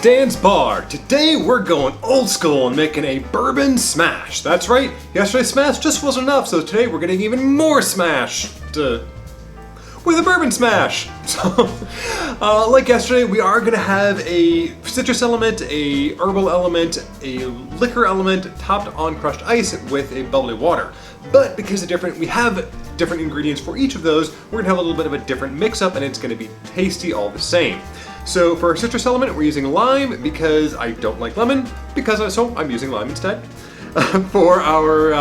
Dan's Bar. Today we're going old school and making a Bourbon Smash. That's right, yesterday's Smash just wasn't enough, so today we're getting even more Smash with a Bourbon Smash. So, like yesterday, we are gonna have a citrus element, a herbal element, a liquor element topped on crushed ice with a bubbly water. But because we have different ingredients for each of those, we're gonna have a little bit of a different mix-up and it's gonna be tasty all the same. So for our citrus element, we're using lime because I don't like lemon, so I'm using lime instead. For our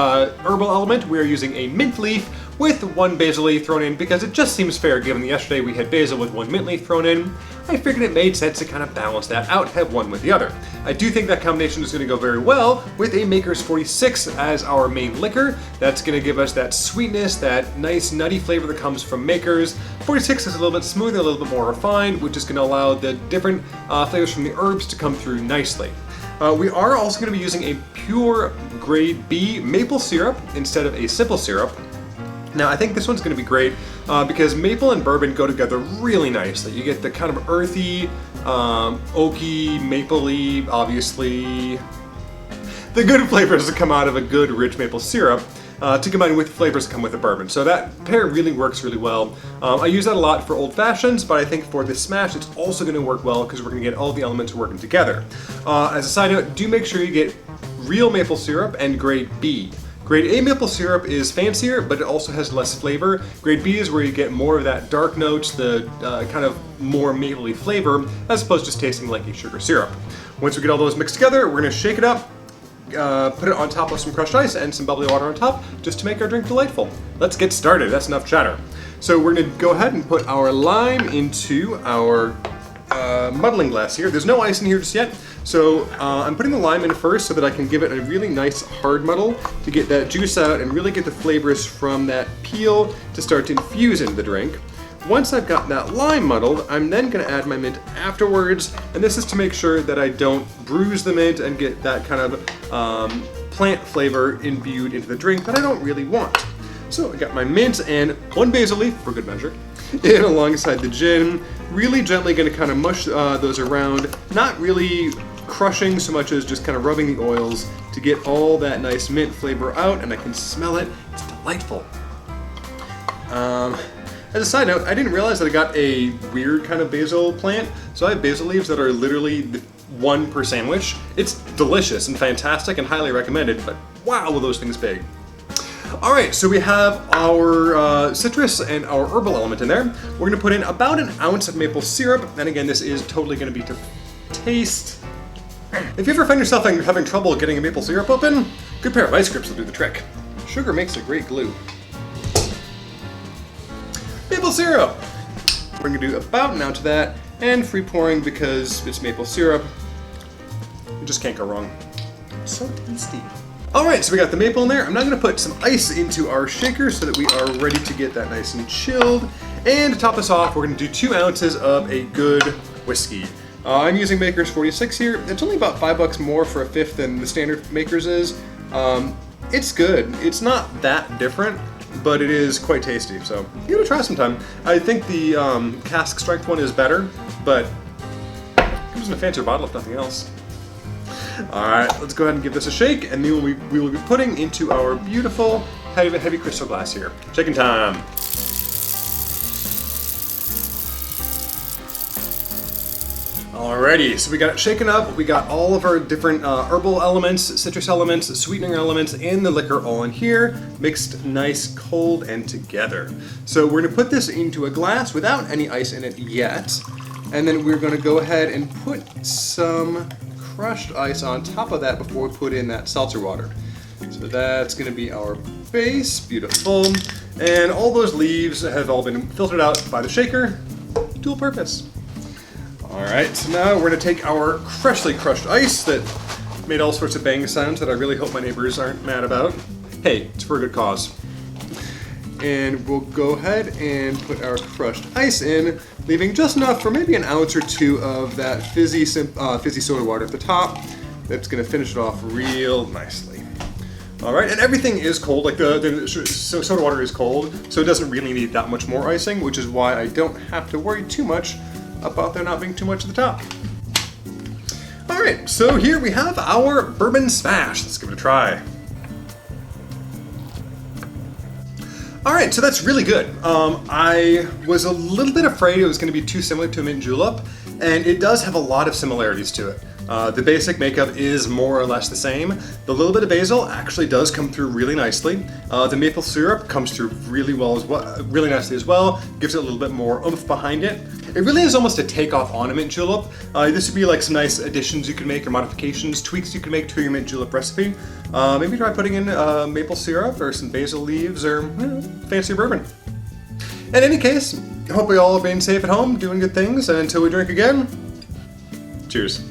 herbal element, we're using a mint leaf with 1 basil leaf thrown in because it just seems fair given that yesterday we had basil with 1 mint leaf thrown in. I figured it made sense to kind of balance that out, have one with the other. I do think that combination is going to go very well with a Maker's 46 as our main liquor. That's going to give us that sweetness, that nice nutty flavor that comes from Maker's. 46 is a little bit smoother, a little bit more refined, which is going to allow the different flavors from the herbs to come through nicely. We are also going to be using a pure grade B maple syrup instead of a simple syrup. Now, I think this one's going to be great because maple and bourbon go together really nicely. You get the kind of earthy, oaky, mapley, obviously, the good flavors that come out of a good rich maple syrup to combine with flavors that come with a bourbon. So that pair really works really well. I use that a lot for old fashions, but I think for this smash, it's also going to work well because we're going to get all the elements working together. As a side note, do make sure you get real maple syrup and grade B. Grade A maple syrup is fancier, but it also has less flavor. Grade B is where you get more of that dark notes, the kind of more mapley flavor, as opposed to just tasting like a sugar syrup. Once we get all those mixed together, we're gonna shake it up, put it on top of some crushed ice and some bubbly water on top, just to make our drink delightful. Let's get started, that's enough chatter. So we're gonna go ahead and put our lime into our muddling glass here. There's no ice in here just yet, so I'm putting the lime in first so that I can give it a really nice hard muddle to get that juice out and really get the flavors from that peel to start to infuse into the drink. Once I've got that lime muddled, I'm then going to add my mint afterwards, and this is to make sure that I don't bruise the mint and get that kind of plant flavor imbued into the drink that I don't really want. So I got my mint and 1 basil leaf, for good measure, in alongside the gin. Really gently going to kind of mush those around, not really crushing so much as just kind of rubbing the oils to get all that nice mint flavor out, and I can smell it. It's delightful. As a side note, I didn't realize that I got a weird kind of basil plant. So I have basil leaves that are literally 1 per sandwich. It's delicious and fantastic and highly recommended, but wow, were those things big. All right, so we have our citrus and our herbal element in there. We're gonna put in about 1 ounce of maple syrup. And again, this is totally gonna be to taste. If you ever find yourself having trouble getting a maple syrup open, good pair of ice grips will do the trick. Sugar makes a great glue. Maple syrup. We're gonna do about 1 ounce of that and free pouring because it's maple syrup. You just can't go wrong. So tasty. All right, so we got the maple in there. I'm now gonna put some ice into our shaker so that we are ready to get that nice and chilled. And to top this off, we're gonna do 2 ounces of a good whiskey. I'm using Maker's 46 here. It's only about $5 more for a fifth than the standard Maker's is. It's good. It's not that different, but it is quite tasty, so give it a try sometime. I think the cask strength one is better, but it comes in a fancier bottle if nothing else. All right, let's go ahead and give this a shake, and then we will be putting into our beautiful heavy crystal glass here. Shaking time. Alrighty, so we got it shaken up. We got all of our different herbal elements, citrus elements, sweetening elements, and the liquor all in here, mixed nice, cold, and together. So we're gonna put this into a glass without any ice in it yet, and then we're gonna go ahead and put some crushed ice on top of that before we put in that seltzer water. So that's gonna be our base, beautiful. And all those leaves have all been filtered out by the shaker, dual purpose. All right, so now we're gonna take our freshly crushed ice that made all sorts of bang sounds that I really hope my neighbors aren't mad about. Hey, it's for a good cause. And we'll go ahead and put our crushed ice in, leaving just enough for maybe 1 ounce or 2 of that fizzy soda water at the top. That's gonna finish it off real nicely. All right, and everything is cold, like the soda water is cold, so it doesn't really need that much more icing, which is why I don't have to worry too much about there not being too much at the top. All right, so here we have our Bourbon Smash. Let's give it a try. All right, so that's really good. I was a little bit afraid it was going to be too similar to a Mint Julep, and it does have a lot of similarities to it. The basic makeup is more or less the same. The little bit of basil actually does come through really nicely. The maple syrup comes through really nicely as well. Gives it a little bit more oomph behind it. It really is almost a takeoff on a Mint Julep. This would be like some nice additions you could make, or modifications, tweaks you could make to your Mint Julep recipe. Maybe try putting in maple syrup or some basil leaves or fancy bourbon. In any case, I hope we all are being safe at home, doing good things, and until we drink again, cheers.